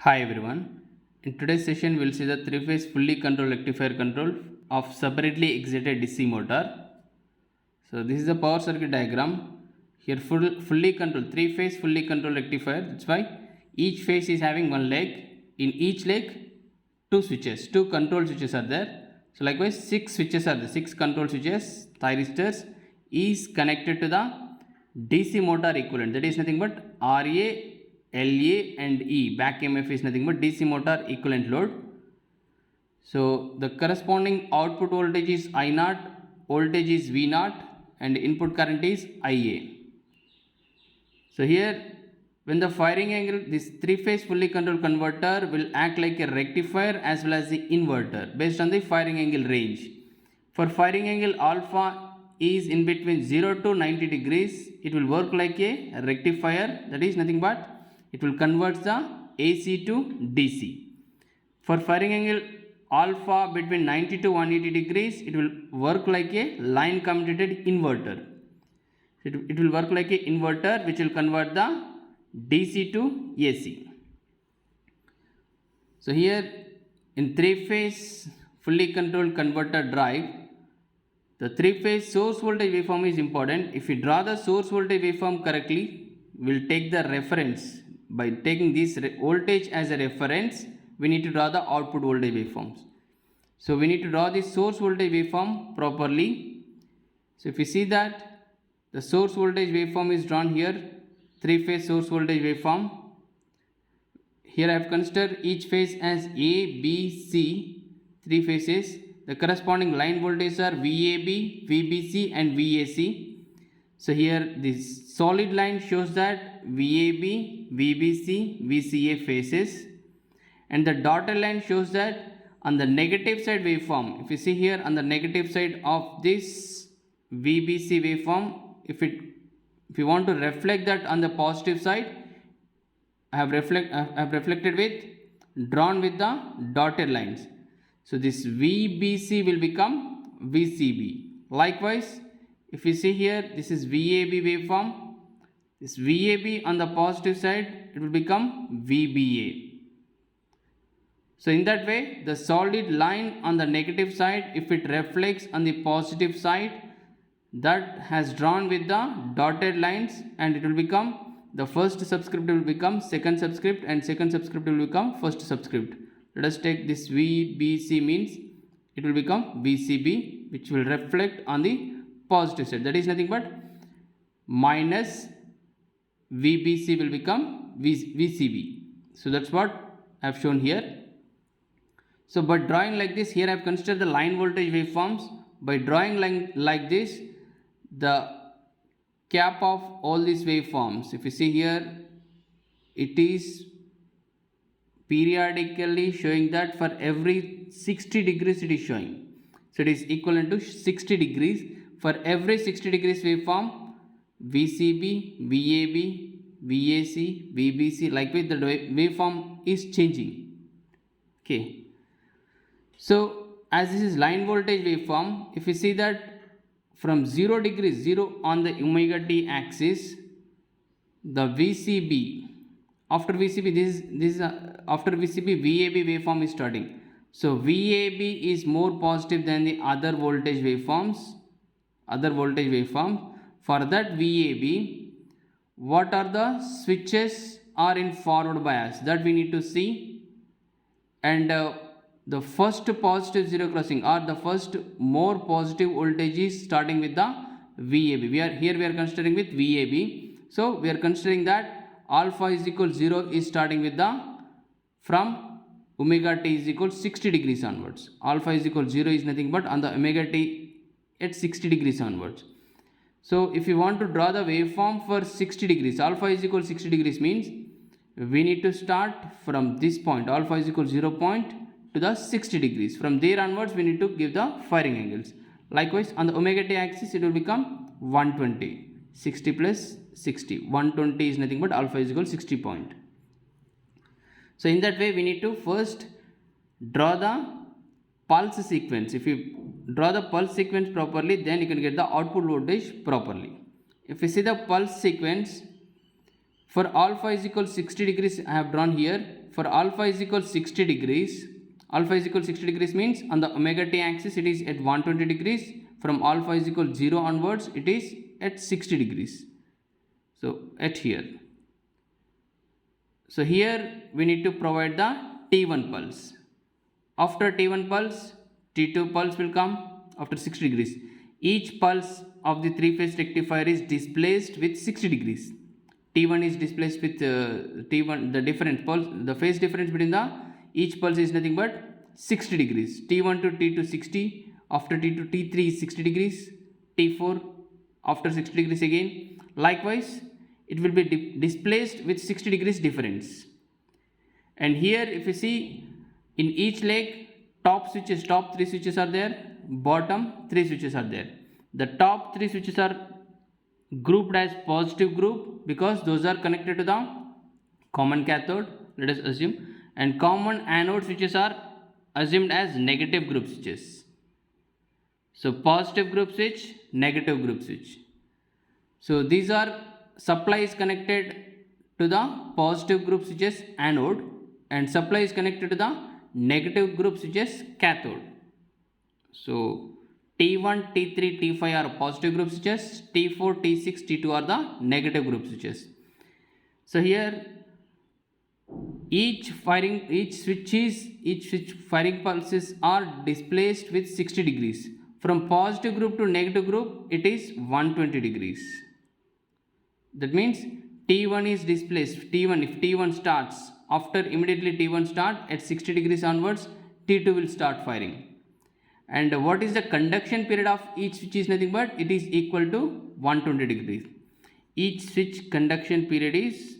Hi everyone. In today's session, we'll see the three-phase fully controlled rectifier control of separately excited DC motor. So this is the power circuit diagram. Here fully controlled three-phase fully controlled rectifier. That's why each phase is having one leg. In each leg, two switches, two control switches are there. So likewise, six switches are there. Six control switches, thyristors is connected to the DC motor equivalent. That is nothing but RA, LA and E. Back EMF is nothing but DC motor equivalent load. So the corresponding output voltage is I0, voltage is V0 and input current is IA. So here when the firing angle, this three-phase fully controlled converter will act like a rectifier as well as the inverter based on the firing angle range. For firing angle alpha is in between 0 to 90 degrees, it will work like a rectifier, that is nothing but it will convert the AC to DC. For firing angle alpha between 90 to 180 degrees, it will work like a line commutated inverter. It will work like a inverter which will convert the DC to AC. So here in three-phase fully controlled converter drive, the three-phase source voltage waveform is important. If we draw the source voltage waveform correctly, we will take the reference. By taking this voltage as a reference, we need to draw the output voltage waveforms. So we need to draw the source voltage waveform properly. So if you see that the source voltage waveform is drawn here, three-phase source voltage waveform. Here I have considered each phase as A, B, C, three phases. The corresponding line voltages are VAB, VBC and VAC. So here this solid line shows that VAB, VBC, VCA phases, and the dotted line shows that on the negative side waveform, if you see here on the negative side of this VBC waveform, if you want to reflect that on the positive side, I have reflected with drawn with the dotted lines. So this VBC will become VCB. Likewise, if you see here, this is VAB waveform. This VAB on the positive side, it will become VBA. So in that way, the solid line on the negative side, if it reflects on the positive side, that has drawn with the dotted lines, and it will become the first subscript will become second subscript and second subscript will become first subscript. Let us take this VBC means it will become VCB, which will reflect on the positive side. That is nothing but minus VBC will become VCB. So that's what I have shown here. So by drawing like this, here I have considered the line voltage waveforms. By drawing like this, the cap of all these waveforms, if you see here, it is periodically showing that for every 60 degrees it is showing. So it is equivalent to 60 degrees. For every 60 degrees waveform, VCB, VAB, VAC, VBC, likewise the waveform is changing. Okay. So as this is line voltage waveform, if you see that from 0 degrees, 0 on the omega t axis, the VCB, after VCB, after VCB, VAB waveform is starting. So VAB is more positive than the other voltage waveforms. For that VAB, what are the switches are in forward bias, that we need to see, and the first positive zero crossing or the first more positive voltage is starting with the VAB. We are considering with VAB. So we are considering that alpha is equal 0 is starting with the from omega t is equal 60 degrees onwards. Alpha is equal 0 is nothing but on the omega t at 60 degrees onwards. So if you want to draw the waveform for 60 degrees, alpha is equal 60 degrees means we need to start from this point, alpha is equal 0 point to the 60 degrees. From there onwards, we need to give the firing angles. Likewise, on the omega t axis, it will become 120. 60 plus 60. 120 is nothing but alpha is equal 60 point. So in that way, we need to first draw the pulse sequence. If you draw the pulse sequence properly, then you can get the output voltage properly. If you see the pulse sequence, for alpha is equal 60 degrees, I have drawn here. for alpha is equal 60 degrees, alpha is equal 60 degrees means on the omega t axis it is at 120 degrees. From alpha is equal 0 onwards it is at 60 degrees. So at here. So here we need to provide the T1 pulse. After T1 pulse, T2 pulse will come after 60 degrees. Each pulse of the three-phase rectifier is displaced with 60 degrees. T1 is displaced with T1, the difference pulse, the phase difference between the each pulse is nothing but 60 degrees. T1 to T2 60, after T2 T3 is 60 degrees, T4 after 60 degrees again. Likewise, it will be displaced with 60 degrees difference. And here if you see, in each leg, top three switches are there, bottom three switches are there. The top three switches are grouped as positive group because those are connected to the common cathode, let us assume, and common anode switches are assumed as negative group switches. So positive group switch, negative group switch. So these are supply is connected to the positive group switches anode and supply is connected to the negative group switches cathode. So T1, T3, T5 are positive group switches, T4, T6, T2 are the negative group switches. So here each switch firing pulses are displaced with 60 degrees. From positive group to negative group it is 120 degrees. That means T1 is displaced. T1, if T1 starts, after immediately T1 start at 60 degrees onwards, T2 will start firing. And what is the conduction period of each switch is nothing but it is equal to 120 degrees. Each switch conduction period is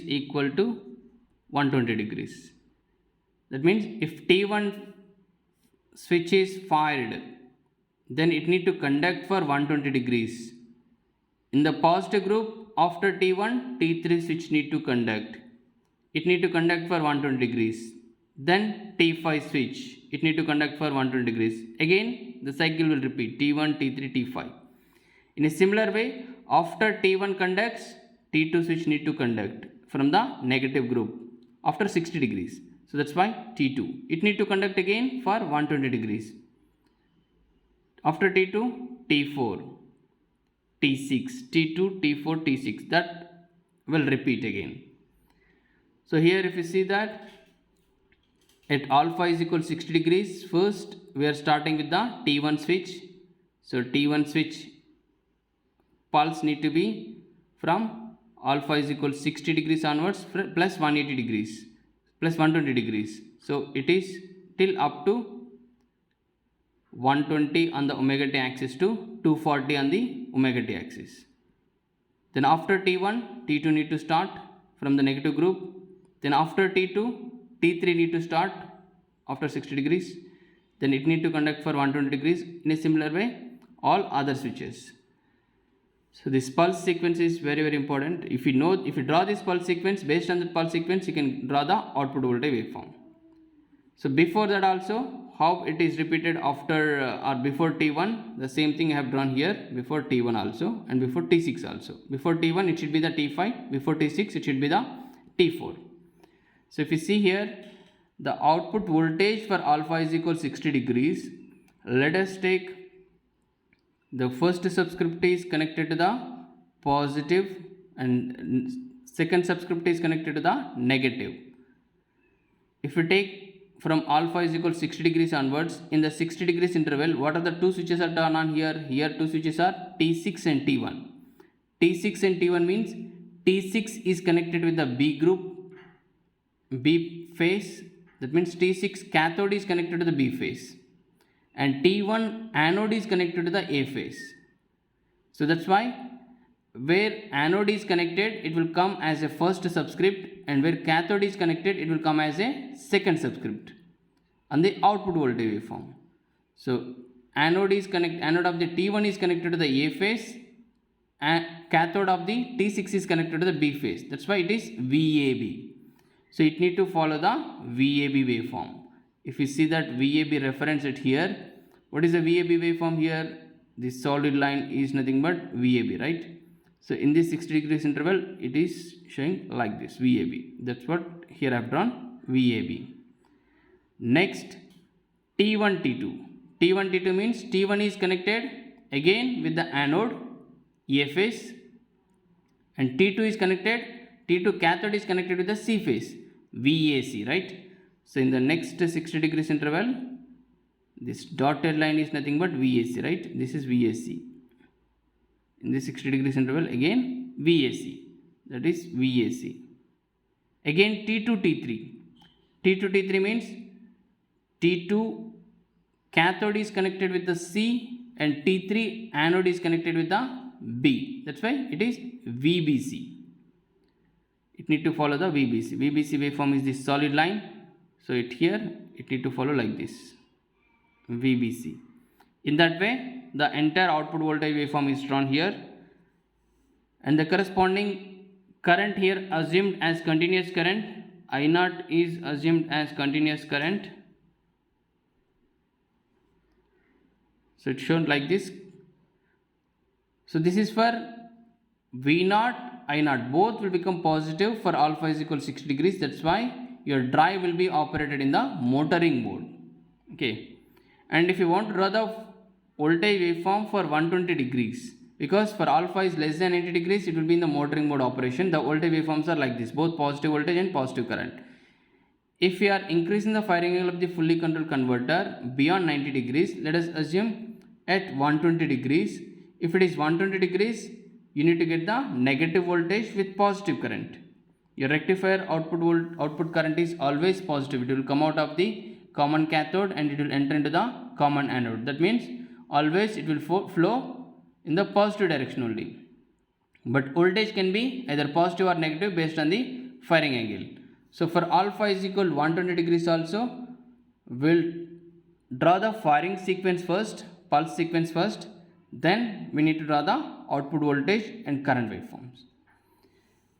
equal to 120 degrees. That means if T1 switch is fired, then it need to conduct for 120 degrees. In the positive group, after T1, T3 switch need to conduct. It need to conduct for 120 degrees. Then T5 switch, it need to conduct for 120 degrees. Again, the cycle will repeat T1, T3, T5. In a similar way, after T1 conducts, T2 switch need to conduct from the negative group after 60 degrees. So that's why T2. It need to conduct again for 120 degrees. After T2, T4, T6, T2, T4, T6. That will repeat again. So here if you see that at alpha is equal to 60 degrees, first we are starting with the T1 switch. So T1 switch pulse need to be from alpha is equal to 60 degrees onwards plus 180 degrees plus 120 degrees. So it is till up to 120 on the omega t axis to 240 on the omega t axis. Then after T1, T2 need to start from the negative group. Then after T2, T3 need to start after 60 degrees. Then it need to conduct for 120 degrees. In a similar way, all other switches. So this pulse sequence is very, very important. If you draw this pulse sequence, based on the pulse sequence, you can draw the output voltage waveform. So before that also, how it is repeated after or before T1, the same thing I have drawn here before T1 also and before T6 also. Before T1 it should be the T5, before T6 it should be the T4. So if you see here, the output voltage for alpha is equal to 60 degrees. Let us take the first subscript is connected to the positive and second subscript is connected to the negative. If you take from alpha is equal to 60 degrees onwards, in the 60 degrees interval, what are the two switches are done on here? Here two switches are T6 and T1. T6 and T1 means T6 is connected with the B group, B phase. That means T6 cathode is connected to the B phase. And T1 anode is connected to the A phase. So that's why where anode is connected, it will come as a first subscript, and where cathode is connected, it will come as a second subscript on the output voltage waveform. So anode of the T1 is connected to the A phase and cathode of the T6 is connected to the B phase. That's why it is VAB. So it need to follow the VAB waveform. If you see that VAB reference it here, what is the VAB waveform here? this solid line is nothing but VAB, right? So in this 60 degrees interval it is showing like this VAB. That's what here I have drawn VAB. Next T1 T2. T1 T2 means T1 is connected again with the anode A phase, and T2 is connected, T2 cathode is connected with the C phase VAC, right? So in the next 60 degrees interval, this dotted line is nothing but VAC, right? This is VAC. In this 60 degrees interval again VAC, that is VAC. Again T2 T3. T2 T3 means T2 cathode is connected with the C and T3 anode is connected with the B. That's why it is VBC. It need to follow the VBC. VBC waveform is this solid line. So it here it need to follow like this VBC. In that way the entire output voltage waveform is drawn here, and the corresponding current here assumed as continuous current. I0 is assumed as continuous current. So it's shown like this. So this is for V0, I0, both will become positive for alpha is equal 60 degrees. That's why your drive will be operated in the motoring mode. Okay, and if you want to draw the voltage waveform for 120 degrees, because for alpha is less than 80 degrees it will be in the motoring mode operation. The voltage waveforms are like this, both positive voltage and positive current. If we are increasing the firing angle of the fully controlled converter beyond 90 degrees, let us assume at 120 degrees. If it is 120 degrees, you need to get the negative voltage with positive current. Your rectifier output current is always positive. It will come out of the common cathode and it will enter into the common anode. That means always it will flow in the positive direction only. But voltage can be either positive or negative based on the firing angle. So for alpha is equal 120 degrees also, we'll draw the firing sequence first, pulse sequence first, then we need to draw the output voltage and current waveforms.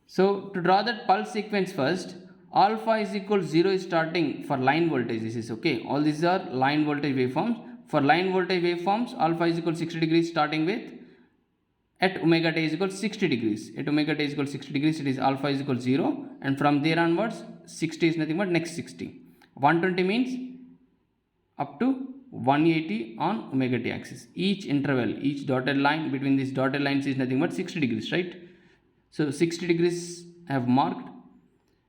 So to draw that pulse sequence first, alpha is equal 0 is starting for line voltage. This is okay. All these are line voltage waveforms. For line voltage waveforms, alpha is equal 60 degrees starting with at omega t is equal 60 degrees. At omega t is equal 60 degrees, it is alpha is equal 0, and from there onwards 60 is nothing but next 60. 120 means up to 180 on omega t axis. Each interval, each dotted line between these dotted lines is nothing but 60 degrees, right? So 60 degrees I have marked.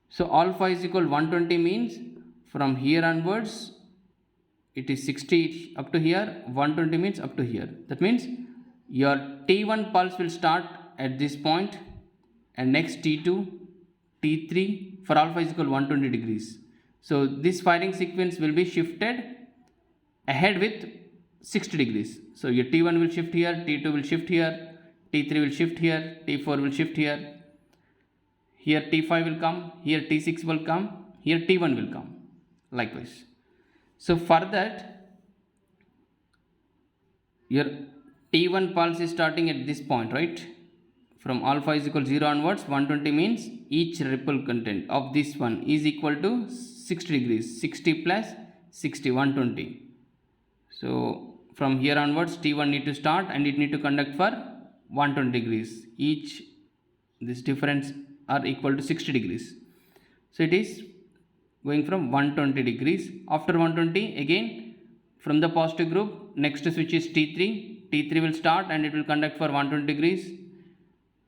So alpha is equal 120 means from here onwards it is 60 up to here, 120 means up to here. That means your T1 pulse will start at this point, and next T2, T3 for alpha is equal 120 degrees. So this firing sequence will be shifted ahead with 60 degrees. So your T1 will shift here, T2 will shift here, T3 will shift here, T4 will shift here, here T5 will come, here T6 will come, here T1 will come, likewise. So for that your T1 pulse is starting at this point, right? From alpha is equal 0 onwards, 120 means each ripple content of this one is equal to 60 degrees. 60 plus 60, 120. So from here onwards T1 need to start and it need to conduct for 120 degrees. Each this difference are equal to 60 degrees. So it is going from 120 degrees. After 120 again from the positive group, next switch is T3. T3 will start and it will conduct for 120 degrees,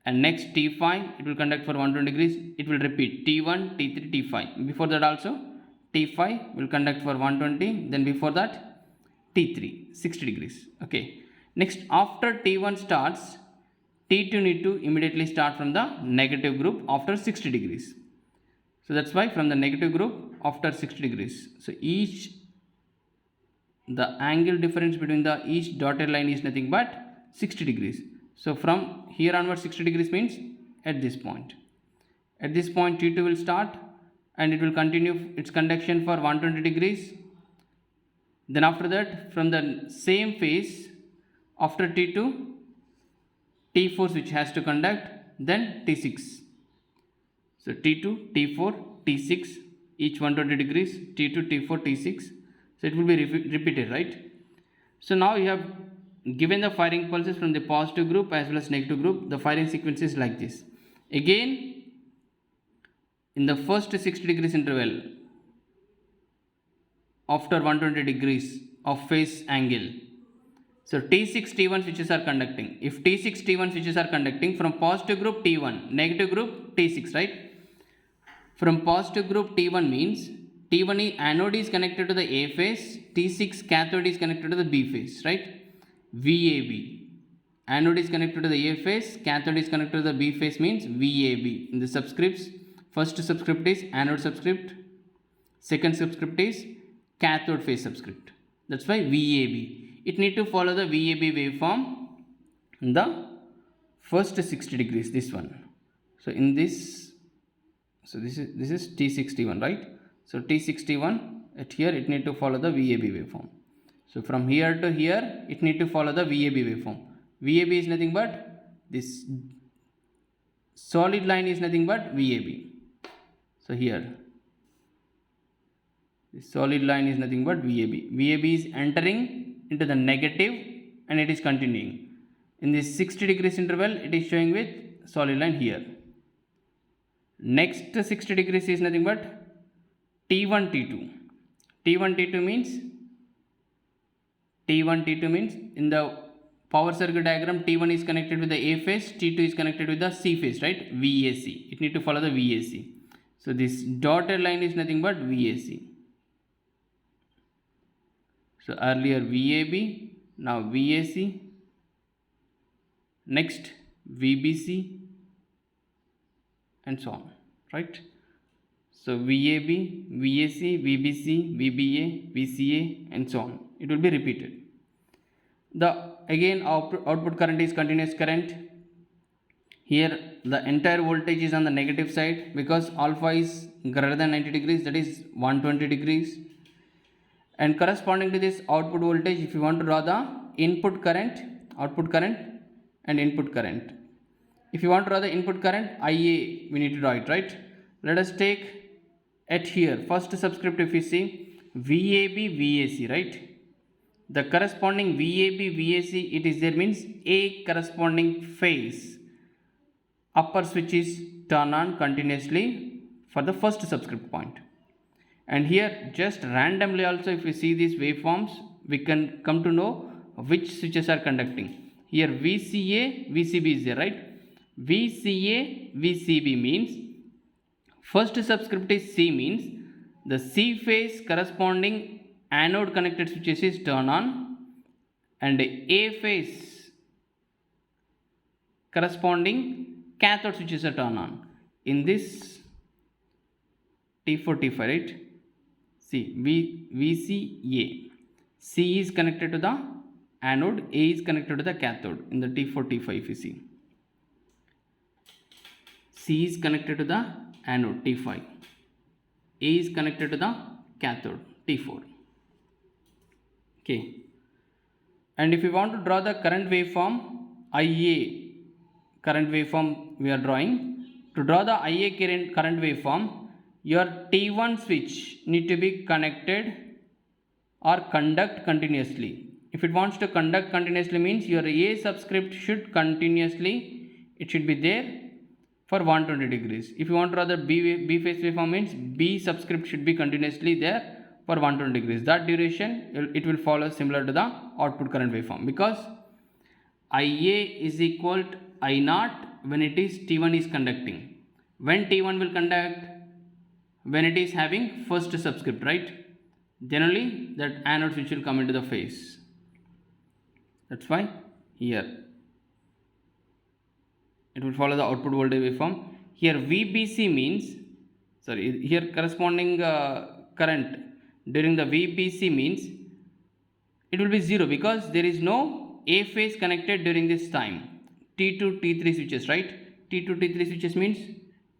and next T5 it will conduct for 120 degrees. It will repeat T1, T3, T5. Before that also T5 will conduct for 120, then before that T3 60 degrees. Okay, next after T1 starts, T2 need to immediately start from the negative group after 60 degrees. So that's why from the negative group after 60 degrees. So the angle difference between the each dotted line is nothing but 60 degrees. So from here onwards 60 degrees means at this point. At this point T2 will start and it will continue its conduction for 120 degrees. Then after that from the same phase after T2, T4 switch has to conduct, then T6. So T2, T4, T6 each 120 degrees, T2, T4, T6. So it will be repeated, right? So now you have given the firing pulses from the positive group as well as negative group, the firing sequence is like this. Again, in the first 60 degrees interval, after 120 degrees of phase angle, so T6 T1 switches are conducting. If T6 T1 switches are conducting from positive group T1, negative group T6, right? From positive group T1 means T1 anode is connected to the A phase, T6 cathode is connected to the B phase, right? VAB. Anode is connected to the A phase, cathode is connected to the B phase means VAB. In the subscripts, first subscript is anode subscript, second subscript is cathode phase subscript. That's why VAB. It need to follow the VAB waveform in the first 60 degrees, this one. So in this, so this is T61, right? So T61 at here it need to follow the VAB waveform. So from here to here it need to follow the VAB waveform. VAB is nothing but this solid line is nothing but VAB. So here this solid line is nothing but VAB. VAB is entering into the negative and it is continuing. In this 60 degrees interval it is showing with solid line here. Next 60 degrees is nothing but T1 T2. T1 T2 means in the power circuit diagram T1 is connected with the A phase, T2 is connected with the C phase, right? VAC. It need to follow the VAC. So this dotted line is nothing but VAC. So earlier VAB, now VAC, next VBC and so on, right? So VAB, VAC, VBC, VBA, VCA and so on. It will be repeated. The again output current is continuous current. Here the entire voltage is on the negative side because alpha is greater than 90 degrees, that is 120 degrees. And corresponding to this output voltage, if you want to draw the input current, output current and input current. If you want to draw the input current, IA, we need to draw it, right? Let us take at here, first subscript if you see, VAB, VAC, right? The corresponding VAB, VAC, it is there means A corresponding phase. Upper switch is turned on continuously for the first subscript point. And here just randomly also if we see these waveforms, we can come to know which switches are conducting. Here VCA, VCB is there, right? VCA, VCB means first subscript is C means the C phase corresponding anode connected switches is turned on and A phase corresponding cathode switches are turned on. In this T4, T5, right? See, VCA. C is connected to the anode, A is connected to the cathode in the T4, T5 if you see. C is connected to the anode, T5. A is connected to the cathode, T4. Okay. And if you want to draw the current waveform, IA current waveform we are drawing. To draw the IA current waveform, your T1 switch need to be connected or conduct continuously. If it wants to conduct continuously means your A subscript should continuously, it should be there for 120 degrees. If you want to draw the B phase waveform means B subscript should be continuously there for 120 degrees. That duration it will follow similar to the output current waveform because IA is equal to I naught when it is T1 is conducting. When T1 will conduct? When it is having first subscript, right? Generally that anode switch will come into the phase. That's why here it will follow the output voltage waveform. Here VBC means, sorry, here corresponding current during the VBC means it will be 0 because there is no A phase connected during this time. T2, T3 switches, right? T2, T3 switches means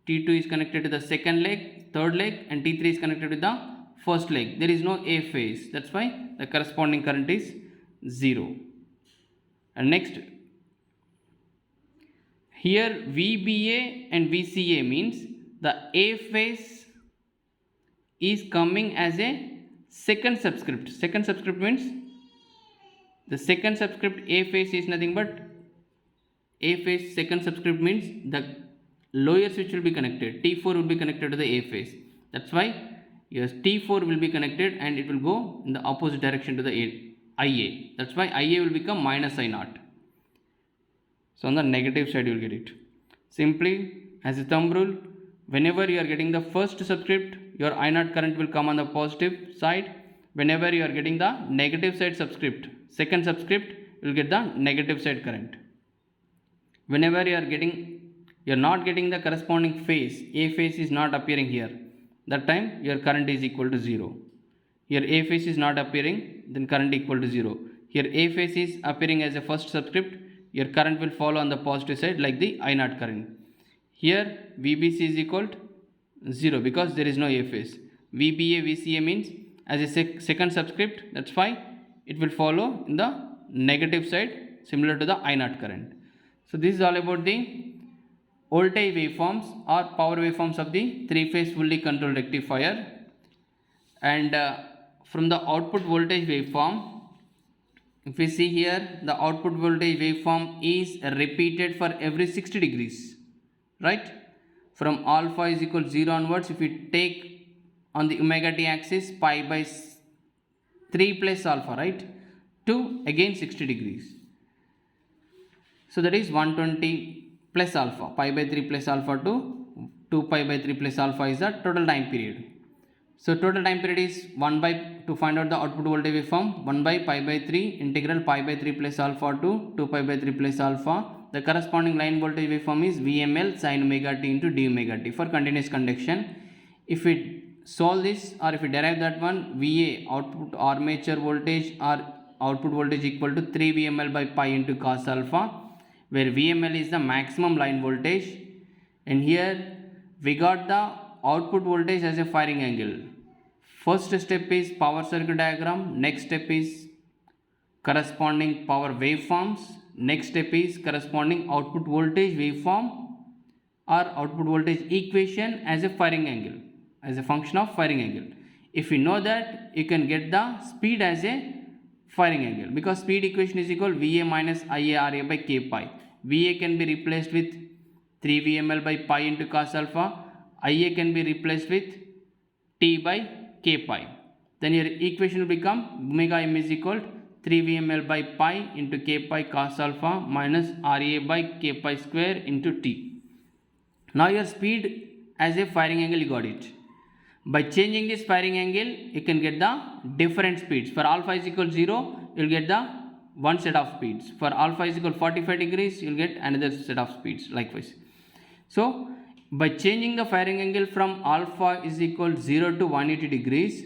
T2 is connected to the second leg, third leg and T3 is connected to the first leg. There is no A phase. That's why the corresponding current is 0. And next, here VBA and VCA means the A phase is coming as a second subscript. Second subscript means The second subscript A phase is nothing but A phase. Second subscript means the lower switch will be connected. T4 will be connected to the A phase. That's why your T4 will be connected and it will go in the opposite direction to the IA. That's why IA will become minus I0. So on the negative side you will get it. Simply as a thumb rule, whenever you are getting the first subscript, your I0 current will come on the positive side. Whenever you are getting the negative side subscript, second subscript, you will get the negative side current. Whenever you are not getting the corresponding phase, A phase is not appearing here, that time your current is equal to 0. Here A phase is not appearing, then current equal to 0. Here A phase is appearing as a first subscript, your current will follow on the positive side like the I0 current. Here VBC is equal to 0 because there is no A phase. VBA VCA means as a second subscript, that's why it will follow in the negative side similar to the I0 current. So this is all about the voltage waveforms or power waveforms of the three-phase fully controlled rectifier. And from the output voltage waveform, if we see here, the output voltage waveform is repeated for every 60 degrees, right? From alpha is equal to 0 onwards, if we take on the omega t axis pi by 3 plus alpha, right, to again 60 degrees. So that is 120 plus alpha, pi by 3 plus alpha to 2 pi by 3 plus alpha is the total time period. So total time period is 1 by, to find out the output voltage waveform, 1 by pi by 3 integral pi by 3 plus alpha to 2 pi by 3 plus alpha. The corresponding line voltage waveform is VML sin omega t into d omega t for continuous conduction. If we solve this or if we derive that one, VA output armature voltage or output voltage equal to 3 VML by pi into cos alpha, where VML is the maximum line voltage, and here we got the output voltage as a firing angle. First step is power circuit diagram, next step is corresponding power waveforms, next step is corresponding output voltage waveform or output voltage equation as a firing angle, as a function of firing angle. If you know that, you can get the speed as a firing angle, because speed equation is equal VA minus IA RA by K pi. VA can be replaced with 3 VML by pi into cos alpha. IA can be replaced with T by K pi. Then your equation will become omega m is equal to 3 VML by pi into K pi cos alpha minus RA by K pi square into T. Now your speed as a firing angle, you got it. By changing this firing angle, you can get the different speeds. For alpha is equal to 0, you will get the one set of speeds. For alpha is equal to 45 degrees, you will get another set of speeds likewise. So by changing the firing angle from alpha is equal to 0 to 180 degrees,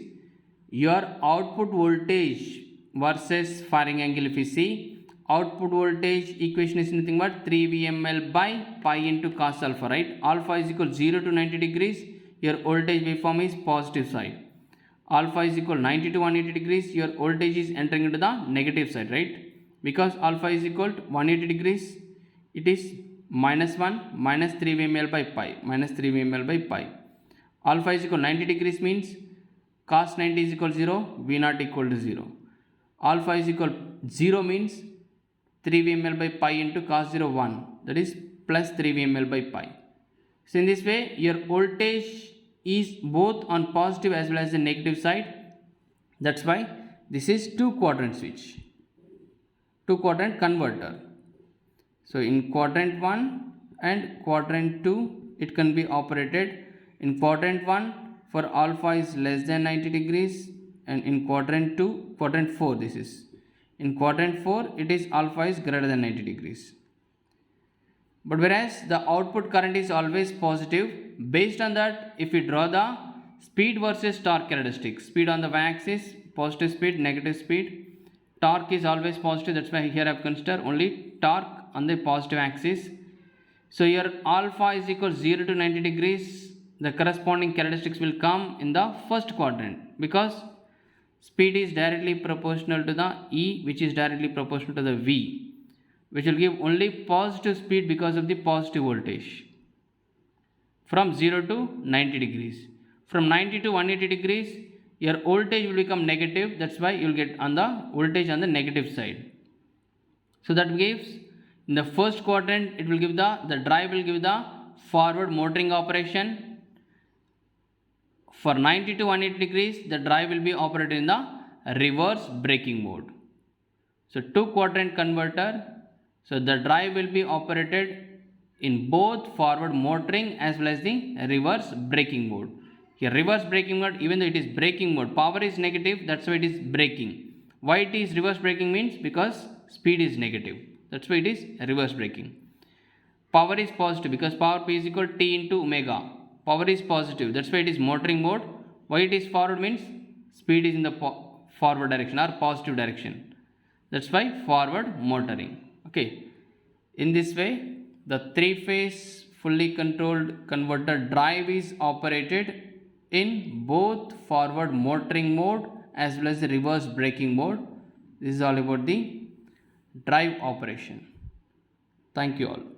your output voltage versus firing angle, if you see, output voltage equation is nothing but 3 VML by pi into cos alpha, right? Alpha is equal to 0 to 90 degrees, your voltage waveform is positive side. Alpha is equal to 90 to 180 degrees, your voltage is entering into the negative side, right? Because alpha is equal to 180 degrees, it is minus 1 minus 3 VML by pi, minus 3 VML by pi. Alpha is equal to 90 degrees means cos 90 is equal to 0, V naught equal to 0. Alpha is equal to 0 means 3 VML by pi into cos 0 1, that is plus 3 VML by pi. So in this way your voltage is both on positive as well as the negative side. That's why this is 2-quadrant switch, 2-quadrant converter. So in quadrant 1 and quadrant 2 it can be operated. In quadrant 1 for alpha is less than 90 degrees, and in quadrant 2, quadrant 4 this is. In quadrant 4 it is alpha is greater than 90 degrees. But whereas the output current is always positive, based on that if we draw the speed versus torque characteristics, speed on the y-axis, positive speed, negative speed, torque is always positive, that's why here I have considered only torque on the positive axis. So your alpha is equal to 0 to 90 degrees, the corresponding characteristics will come in the first quadrant, because speed is directly proportional to the E, which is directly proportional to the V, which will give only positive speed because of the positive voltage from 0 to 90 degrees. From 90 to 180 degrees your voltage will become negative, that's why you will get on the voltage on the negative side. So that gives in the first quadrant it will give the drive will give the forward motoring operation. For 90 to 180 degrees the drive will be operated in the reverse braking mode. So two quadrant converter, so the drive will be operated in both forward motoring as well as the reverse braking mode. Here reverse braking mode, even though it is braking mode, power is negative, that's why it is braking. Why it is reverse braking means because speed is negative, that's why it is reverse braking. Power is positive because power P is equal to T into omega. Power is positive, that's why it is motoring mode. Why it is forward means speed is in the forward direction or positive direction. That's why forward motoring. Okay. In this way, the three-phase fully controlled converter drive is operated in both forward motoring mode as well as the reverse braking mode. This is all about the drive operation. Thank you all.